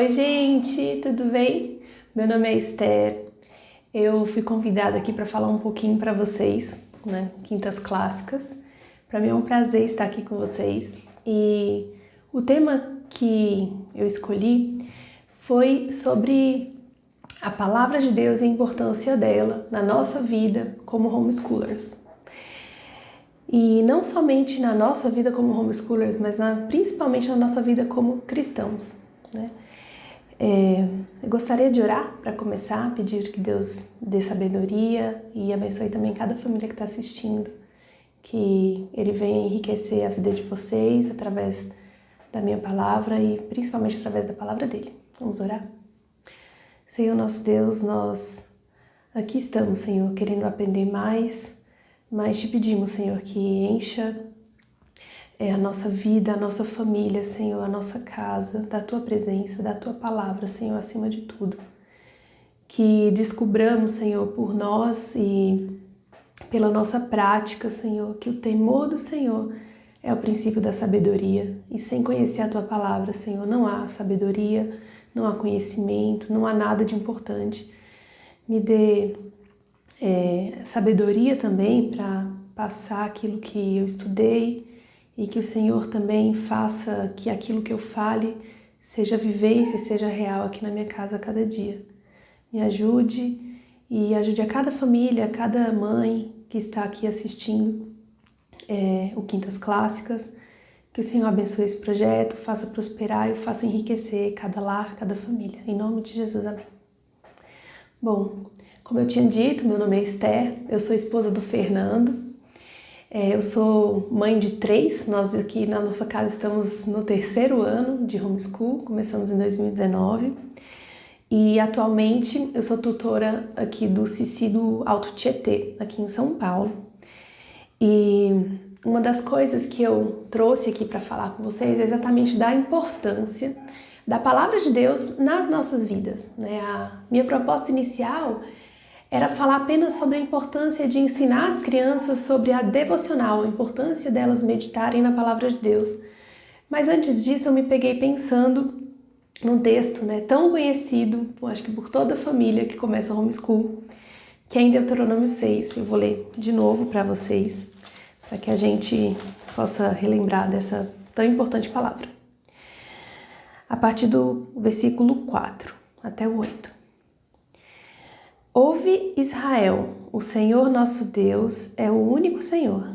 Oi, gente, tudo bem? Meu nome é Esther. Eu fui convidada aqui para falar um pouquinho para vocês, né? Quintas Clássicas. Para mim é um prazer estar aqui com vocês. E o tema que eu escolhi foi sobre a palavra de Deus e a importância dela na nossa vida como homeschoolers. E não somente na nossa vida como homeschoolers, mas principalmente na nossa vida como cristãos, né? Eu gostaria de orar para começar, pedir que Deus dê sabedoria e abençoe também cada família que está assistindo, que Ele venha enriquecer a vida de vocês através da minha palavra e principalmente através da palavra dEle. Vamos orar? Senhor nosso Deus, nós aqui estamos, Senhor, querendo aprender mais, mas te pedimos, Senhor, que encha a nossa vida, a nossa família, Senhor, a nossa casa, da Tua presença, da Tua palavra, Senhor, acima de tudo. Que descubramos, Senhor, por nós e pela nossa prática, Senhor, que o temor do Senhor é o princípio da sabedoria. E sem conhecer a Tua palavra, Senhor, não há sabedoria, não há conhecimento, não há nada de importante. Me dê sabedoria também para passar aquilo que eu estudei, e que o Senhor também faça que aquilo que eu fale seja vivência, seja real aqui na minha casa a cada dia. Me ajude e ajude a cada família, a cada mãe que está aqui assistindo o Quintas Clássicas, que o Senhor abençoe esse projeto, faça prosperar e o faça enriquecer cada lar, cada família. Em nome de Jesus, amém. Bom, como eu tinha dito, meu nome é Esther, eu sou esposa do Fernando. Eu sou mãe de 3, nós aqui na nossa casa estamos no 3º ano de homeschool, começamos em 2019 e atualmente eu sou tutora aqui do CICI do Alto Tietê, aqui em São Paulo. E uma das coisas que eu trouxe aqui para falar com vocês é exatamente da importância da Palavra de Deus nas nossas vidas, né? A minha proposta inicial era falar apenas sobre a importância de ensinar as crianças sobre a devocional, a importância delas meditarem na Palavra de Deus. Mas antes disso eu me peguei pensando num texto, né, tão conhecido, acho que por toda a família que começa homeschool, que é em Deuteronômio 6. Eu vou ler de novo para vocês, para que a gente possa relembrar dessa tão importante palavra. A partir do versículo 4 até o 8. Ouve, Israel, o Senhor nosso Deus é o único Senhor.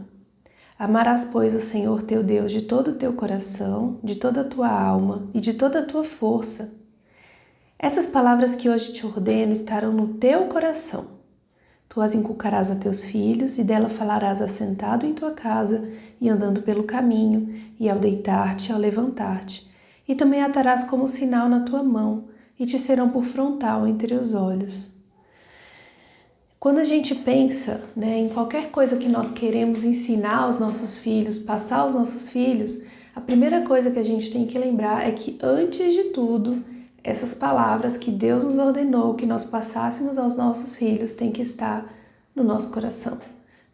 Amarás, pois, o Senhor teu Deus de todo o teu coração, de toda a tua alma e de toda a tua força. Essas palavras que hoje te ordeno estarão no teu coração. Tu as inculcarás a teus filhos e dela falarás assentado em tua casa e andando pelo caminho e ao deitar-te e ao levantar-te. E também atarás como sinal na tua mão e te serão por frontal entre os olhos. Quando a gente pensa, né, em qualquer coisa que nós queremos ensinar aos nossos filhos, passar aos nossos filhos, a primeira coisa que a gente tem que lembrar é que, antes de tudo, essas palavras que Deus nos ordenou que nós passássemos aos nossos filhos têm que estar no nosso coração,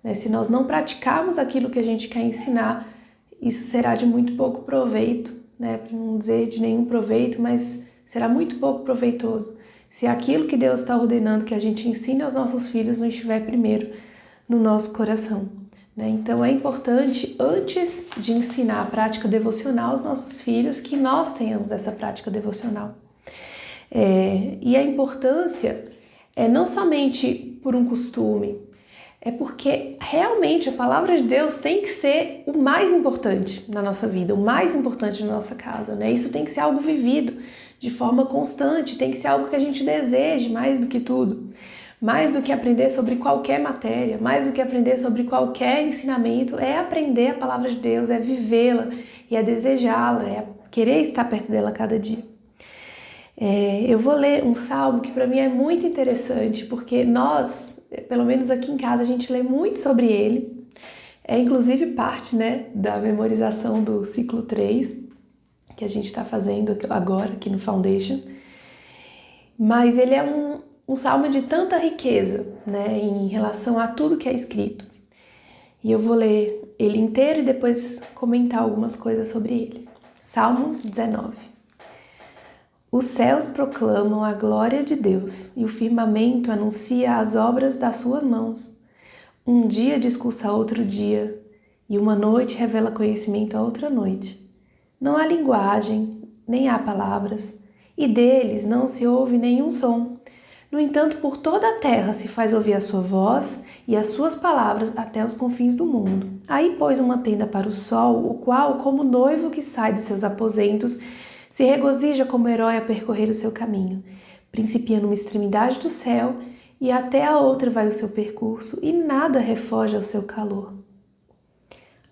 né? Se nós não praticarmos aquilo que a gente quer ensinar, isso será de muito pouco proveito, né? Para não dizer de nenhum proveito, mas será muito pouco proveitoso se aquilo que Deus está ordenando que a gente ensine aos nossos filhos não estiver primeiro no nosso coração, né? Então é importante, antes de ensinar a prática devocional aos nossos filhos, que nós tenhamos essa prática devocional. E a importância é não somente por um costume, é porque realmente a palavra de Deus tem que ser o mais importante na nossa vida, o mais importante na nossa casa, né? Isso tem que ser algo vivido de forma constante, tem que ser algo que a gente deseje mais do que tudo, mais do que aprender sobre qualquer matéria, mais do que aprender sobre qualquer ensinamento, é aprender a palavra de Deus, é vivê-la e é desejá-la, é querer estar perto dela cada dia. Eu vou ler um salmo que para mim é muito interessante, porque nós, pelo menos aqui em casa, a gente lê muito sobre ele, é inclusive parte, né, da memorização do ciclo 3, que a gente está fazendo agora aqui no Foundation, mas ele é um salmo de tanta riqueza, né, em relação a tudo que é escrito. E eu vou ler ele inteiro e depois comentar algumas coisas sobre ele. Salmo 19. Os céus proclamam a glória de Deus e o firmamento anuncia as obras das suas mãos. Um dia discursa a outro dia e uma noite revela conhecimento a outra noite. Não há linguagem, nem há palavras, e deles não se ouve nenhum som. No entanto, por toda a terra se faz ouvir a sua voz e as suas palavras até os confins do mundo. Aí pôs uma tenda para o sol, o qual, como noivo que sai dos seus aposentos, se regozija como herói a percorrer o seu caminho. Principia numa extremidade do céu e até a outra vai o seu percurso, e nada refoge ao seu calor.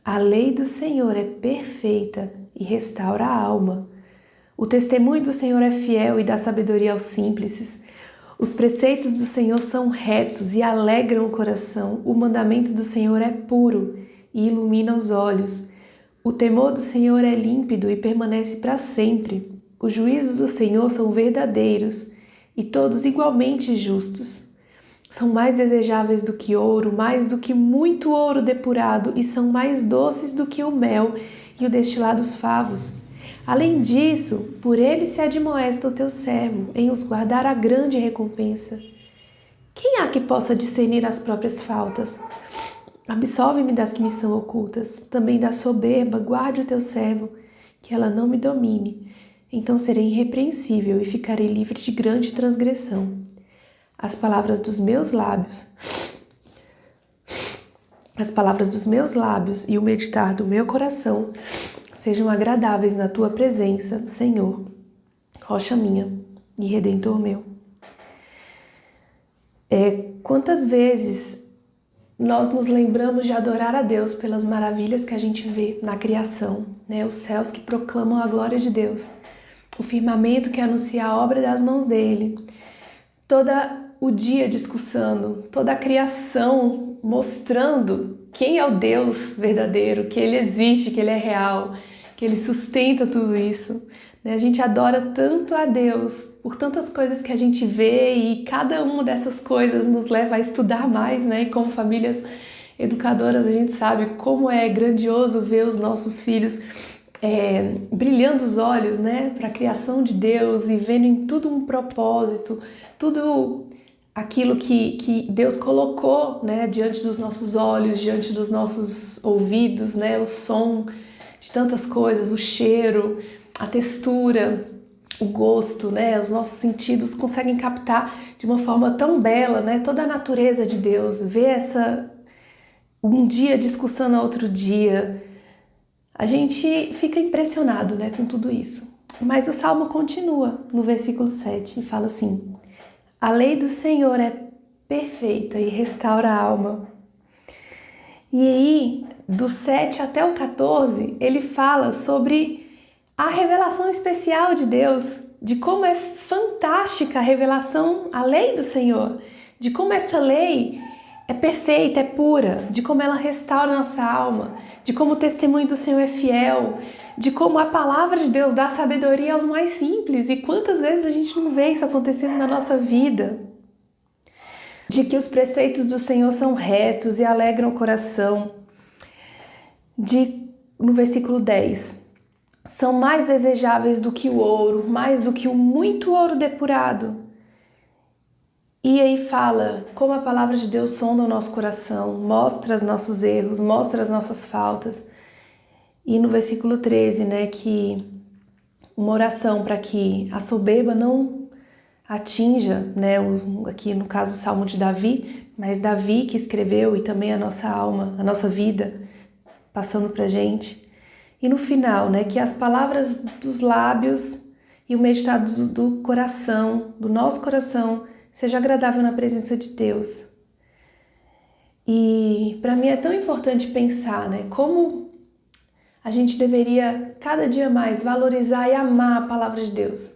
A lei do Senhor é perfeita e restaura a alma. O testemunho do Senhor é fiel e dá sabedoria aos simples. Os preceitos do Senhor são retos e alegram o coração. O mandamento do Senhor é puro e ilumina os olhos. O temor do Senhor é límpido e permanece para sempre. Os juízos do Senhor são verdadeiros e todos igualmente justos. São mais desejáveis do que ouro, mais do que muito ouro depurado, e são mais doces do que o mel e o destilado dos favos. Além disso, por ele se admoesta o teu servo, em os guardar a grande recompensa. Quem há que possa discernir as próprias faltas? Absolve-me das que me são ocultas, também da soberba guarde o teu servo, que ela não me domine. Então serei irrepreensível e ficarei livre de grande transgressão. As palavras dos meus lábios e o meditar do meu coração sejam agradáveis na tua presença, Senhor, rocha minha e redentor meu. Quantas vezes nós nos lembramos de adorar a Deus pelas maravilhas que a gente vê na criação, né? Os céus que proclamam a glória de Deus, o firmamento que anuncia a obra das mãos dele, todo o dia discursando, toda a criação mostrando quem é o Deus verdadeiro, que ele existe, que ele é real, que ele sustenta tudo isso. A gente adora tanto a Deus por tantas coisas que a gente vê, e cada uma dessas coisas nos leva a estudar mais, né? E como famílias educadoras a gente sabe como é grandioso ver os nossos filhos brilhando os olhos, né? Para a criação de Deus e vendo em tudo um propósito, tudo aquilo que Deus colocou, né? Diante dos nossos olhos, diante dos nossos ouvidos, né? O som de tantas coisas, o cheiro, a textura, o gosto, né? Os nossos sentidos conseguem captar de uma forma tão bela, né? Toda a natureza de Deus, ver um dia discussando a outro dia. A gente fica impressionado, né, com tudo isso. Mas o Salmo continua no versículo 7 e fala assim: a lei do Senhor é perfeita e restaura a alma. E aí, do 7 até o 14, ele fala sobre a revelação especial de Deus, de como é fantástica a revelação, a lei do Senhor, de como essa lei é perfeita, é pura, de como ela restaura a nossa alma, de como o testemunho do Senhor é fiel, de como a palavra de Deus dá sabedoria aos mais simples, e quantas vezes a gente não vê isso acontecendo na nossa vida. De que os preceitos do Senhor são retos e alegram o coração. No versículo 10, são mais desejáveis do que o ouro, mais do que o muito ouro depurado. E aí fala como a palavra de Deus sonda o nosso coração, mostra os nossos erros, mostra as nossas faltas. E no versículo 13, né, que uma oração para que a soberba não atinja, né, aqui no caso o Salmo de Davi, mas Davi que escreveu, e também a nossa alma, a nossa vida, passando pra gente. E no final, né, que as palavras dos lábios e o meditar do coração, do nosso coração, seja agradável na presença de Deus. E para mim é tão importante pensar, né, como a gente deveria cada dia mais valorizar e amar a palavra de Deus.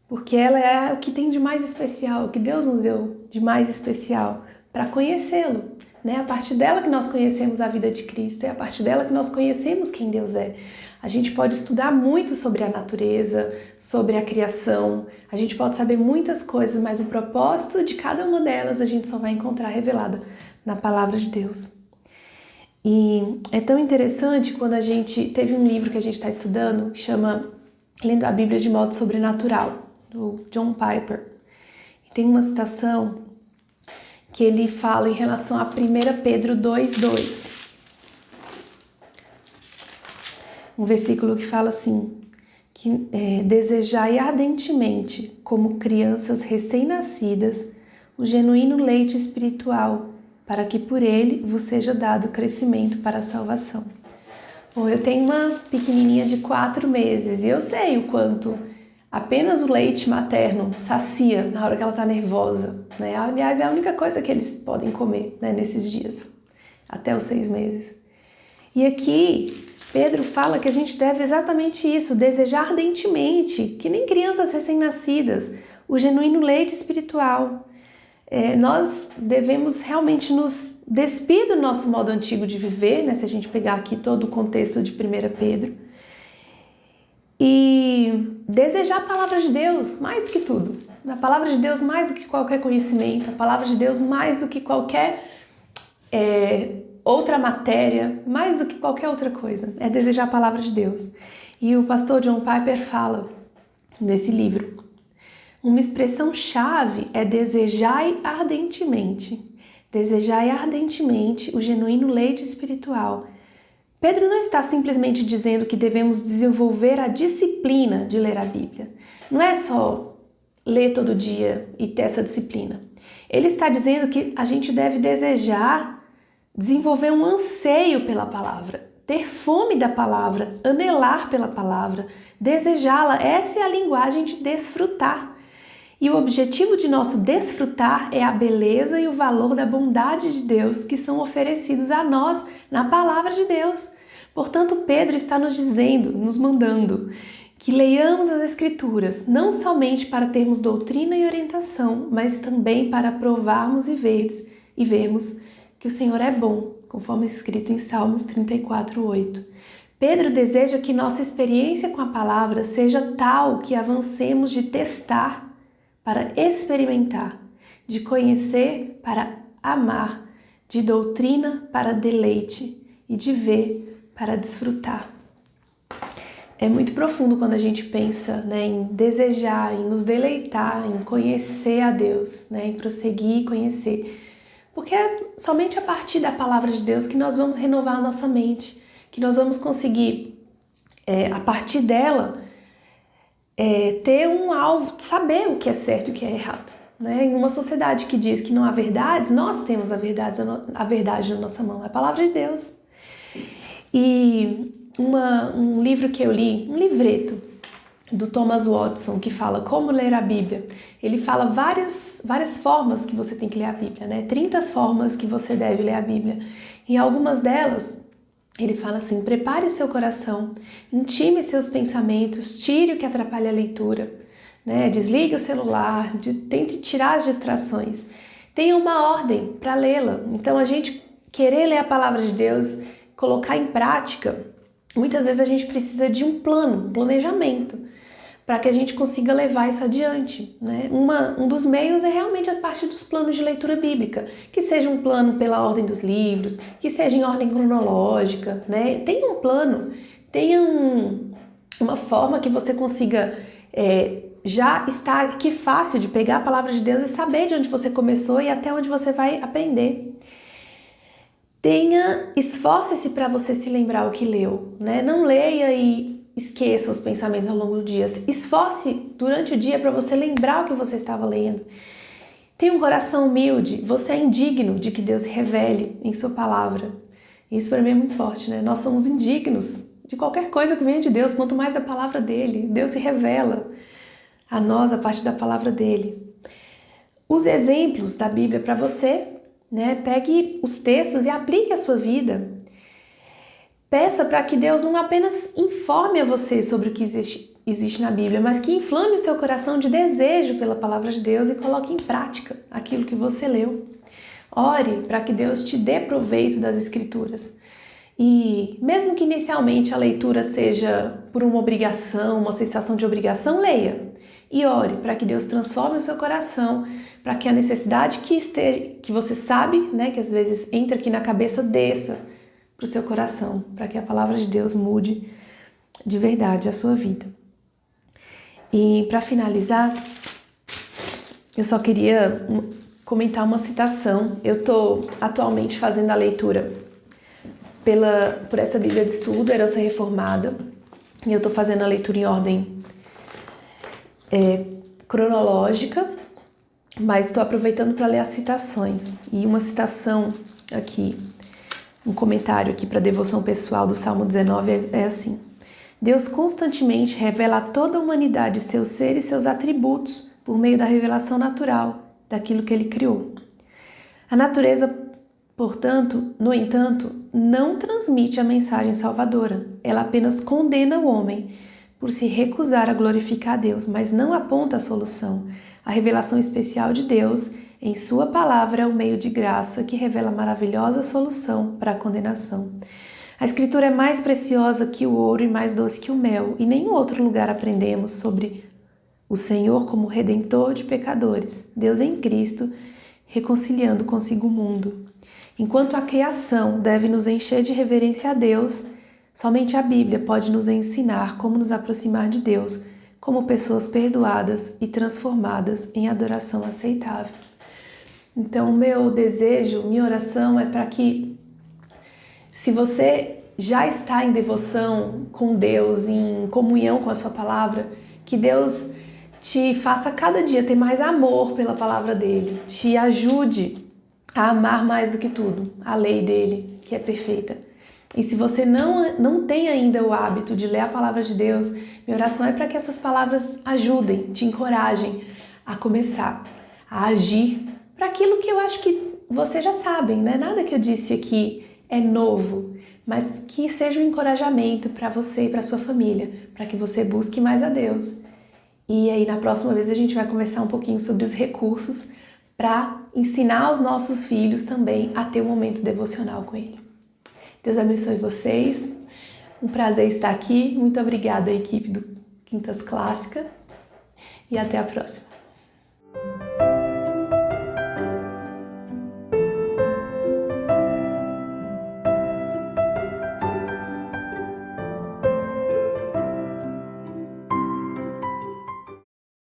Porque ela é o que tem de mais especial, o que Deus nos deu de mais especial para conhecê-lo. Né? A partir dela que nós conhecemos a vida de Cristo, é a partir dela que nós conhecemos quem Deus é. A gente pode estudar muito sobre a natureza, sobre a criação, a gente pode saber muitas coisas, mas o propósito de cada uma delas a gente só vai encontrar revelada na palavra de Deus. E é tão interessante quando a gente teve um livro que a gente está estudando, que chama Lendo a Bíblia de Modo Sobrenatural. do John Piper. E tem uma citação que ele fala em relação a 1 Pedro 2:2. Um versículo que fala assim, que desejai ardentemente, como crianças recém-nascidas, o genuíno leite espiritual, para que por ele vos seja dado crescimento para a salvação. Bom, eu tenho uma pequenininha de 4 meses e eu sei o quanto apenas o leite materno sacia na hora que ela está nervosa, né? Aliás, é a única coisa que eles podem comer, né, nesses dias, até os 6 meses. E aqui, Pedro fala que a gente deve exatamente isso, desejar ardentemente, que nem crianças recém-nascidas, o genuíno leite espiritual. Nós devemos realmente nos despir do nosso modo antigo de viver, né? Se a gente pegar aqui todo o contexto de 1 Pedro, e desejar a palavra de Deus mais do que tudo. A palavra de Deus mais do que qualquer conhecimento, a palavra de Deus mais do que qualquer outra matéria, mais do que qualquer outra coisa. É desejar a palavra de Deus. E o pastor John Piper fala nesse livro, uma expressão-chave é desejai ardentemente. Desejai ardentemente o genuíno leite espiritual. Pedro não está simplesmente dizendo que devemos desenvolver a disciplina de ler a Bíblia. Não é só ler todo dia e ter essa disciplina. Ele está dizendo que a gente deve desejar desenvolver um anseio pela palavra, ter fome da palavra, anelar pela palavra, desejá-la. Essa é a linguagem de desfrutar. E o objetivo de nosso desfrutar é a beleza e o valor da bondade de Deus que são oferecidos a nós na palavra de Deus. Portanto, Pedro está nos dizendo, nos mandando, que leiamos as Escrituras, não somente para termos doutrina e orientação, mas também para provarmos e vermos que o Senhor é bom, conforme escrito em Salmos 34:8. Pedro deseja que nossa experiência com a palavra seja tal que avancemos de testar para experimentar, de conhecer para amar, de doutrina para deleite e de ver para desfrutar. É muito profundo quando a gente pensa, né, em desejar, em nos deleitar, em conhecer a Deus, né, em prosseguir e conhecer. Porque é somente a partir da palavra de Deus que nós vamos renovar a nossa mente, que nós vamos conseguir, a partir dela, ter um alvo, saber o que é certo e o que é errado. Né? Em uma sociedade que diz que não há verdades, nós temos a verdade na nossa mão, é a palavra de Deus. E um livro que eu li, um livreto do Thomas Watson, que fala como ler a Bíblia. Ele fala várias formas que você tem que ler a Bíblia, né? 30 formas que você deve ler a Bíblia. Em algumas delas, ele fala assim, prepare o seu coração, intime seus pensamentos, tire o que atrapalha a leitura, né? Desligue o celular, tente tirar as distrações. Tenha uma ordem para lê-la. Então, a gente querer ler a palavra de Deus, colocar em prática, muitas vezes a gente precisa de um plano, um planejamento, para que a gente consiga levar isso adiante. Né? Um dos meios é realmente a partir dos planos de leitura bíblica, que seja um plano pela ordem dos livros, que seja em ordem cronológica, né? Tenha um plano, tenha uma forma que você consiga já estar aqui fácil de pegar a palavra de Deus e saber de onde você começou e até onde você vai aprender. Esforce-se para você se lembrar o que leu, né? Não leia e esqueça os pensamentos ao longo do dia. Esforce durante o dia para você lembrar o que você estava lendo. Tenha um coração humilde. Você é indigno de que Deus se revele em sua palavra. Isso para mim é muito forte, né? Nós somos indignos de qualquer coisa que venha de Deus, quanto mais da palavra dele. Deus se revela a nós a partir da palavra dele. Use exemplos da Bíblia para você, né? Pegue os textos e aplique à sua vida. Peça para que Deus não apenas informe a você sobre o que existe na Bíblia, mas que inflame o seu coração de desejo pela palavra de Deus e coloque em prática aquilo que você leu. Ore para que Deus te dê proveito das Escrituras. E mesmo que inicialmente a leitura seja por uma obrigação, uma sensação de obrigação, leia. E ore para que Deus transforme o seu coração, para que a necessidade que você sabe, né, que às vezes entra aqui na cabeça, desça para o seu coração, para que a palavra de Deus mude de verdade a sua vida. E para finalizar, eu só queria comentar uma citação. Eu estou atualmente fazendo a leitura por essa Bíblia de Estudo, Herança Reformada, e eu estou fazendo a leitura em ordem cronológica, mas estou aproveitando para ler as citações. E uma citação aqui, um comentário aqui para a devoção pessoal do Salmo 19 é assim: Deus constantemente revela a toda a humanidade seu ser e seus atributos por meio da revelação natural daquilo que ele criou. A natureza, portanto, no entanto, não transmite a mensagem salvadora. Ela apenas condena o homem por se recusar a glorificar a Deus, mas não aponta a solução. A revelação especial de Deus em sua palavra é o meio de graça que revela a maravilhosa solução para a condenação. A Escritura é mais preciosa que o ouro e mais doce que o mel, e em nenhum outro lugar aprendemos sobre o Senhor como Redentor de pecadores, Deus em Cristo, reconciliando consigo o mundo. Enquanto a criação deve nos encher de reverência a Deus, somente a Bíblia pode nos ensinar como nos aproximar de Deus, como pessoas perdoadas e transformadas em adoração aceitável. Então, meu desejo, minha oração é para que, se você já está em devoção com Deus, em comunhão com a sua palavra, que Deus te faça cada dia ter mais amor pela palavra dele, te ajude a amar mais do que tudo a lei dele, que é perfeita. E se você não tem ainda o hábito de ler a palavra de Deus, minha oração é para que essas palavras ajudem, te encorajem a começar a agir para aquilo que eu acho que vocês já sabem, né? Nada que eu disse aqui é novo, mas que seja um encorajamento para você e para sua família, para que você busque mais a Deus. E aí, na próxima vez, a gente vai conversar um pouquinho sobre os recursos para ensinar os nossos filhos também a ter um momento devocional com Ele. Deus abençoe vocês. Um prazer estar aqui. Muito obrigada, equipe do Quintas Clássica. E até a próxima.